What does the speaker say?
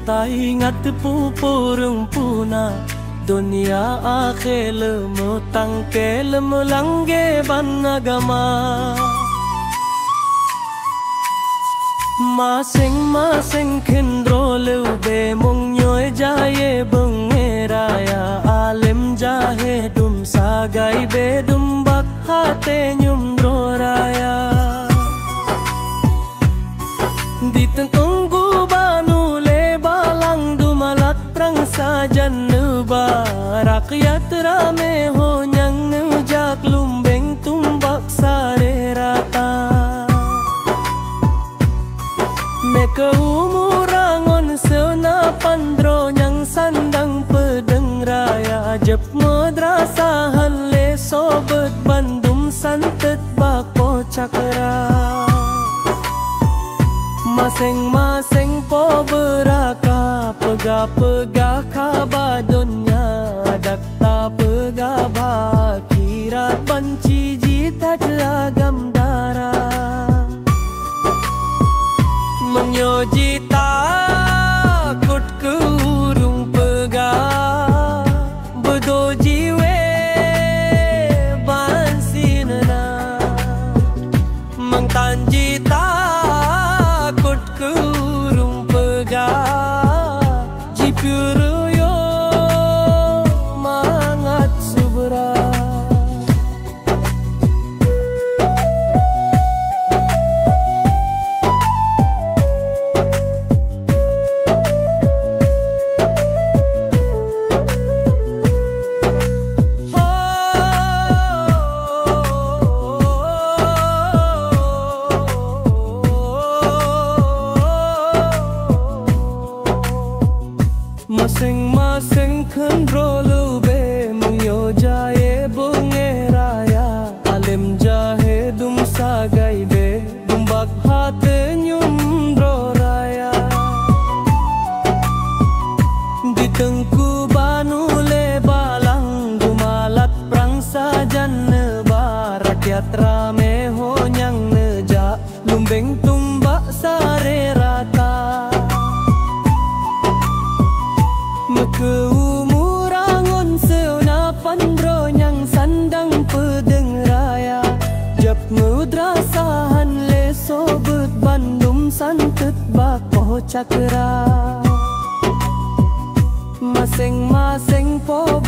tak ingat pupurung puna dunia akhir lemu tangke lemu langge ban agama masing-masing kendro lebe mong nyoy jaye bengeraya alim jahe dum sagai be dum bak hate nyumdro raya ditengku banu le balang dumalat prang sajan nuba rakyat rame ho nyang nujak lumbeng tumbak sare rata meka umurangon sena pandro nyang sandang pedeng raya jep madrasahan le sobat bandum santet bako cakra masing-masing po beraka pega-pega kabadonya dakta pega bakirat banci jita teragam darah menyojita kut kurung pega bedoji we bansinana mengtanjita kut kurung pega jipuru yo mangat subra masing-masing kendro lube mungyo jahe bungeraya alim jahe dum sagai be dumbak hate nyumdro raya ditengku banu le balang dumalat prang sajan neba rakyat rame ho nyang neja lumbeng tumbak sare rata keumurangon seuna pandro nyang sandang pedeng raya jap madrasahan le sobat bandum santet bako cakra masing-masing po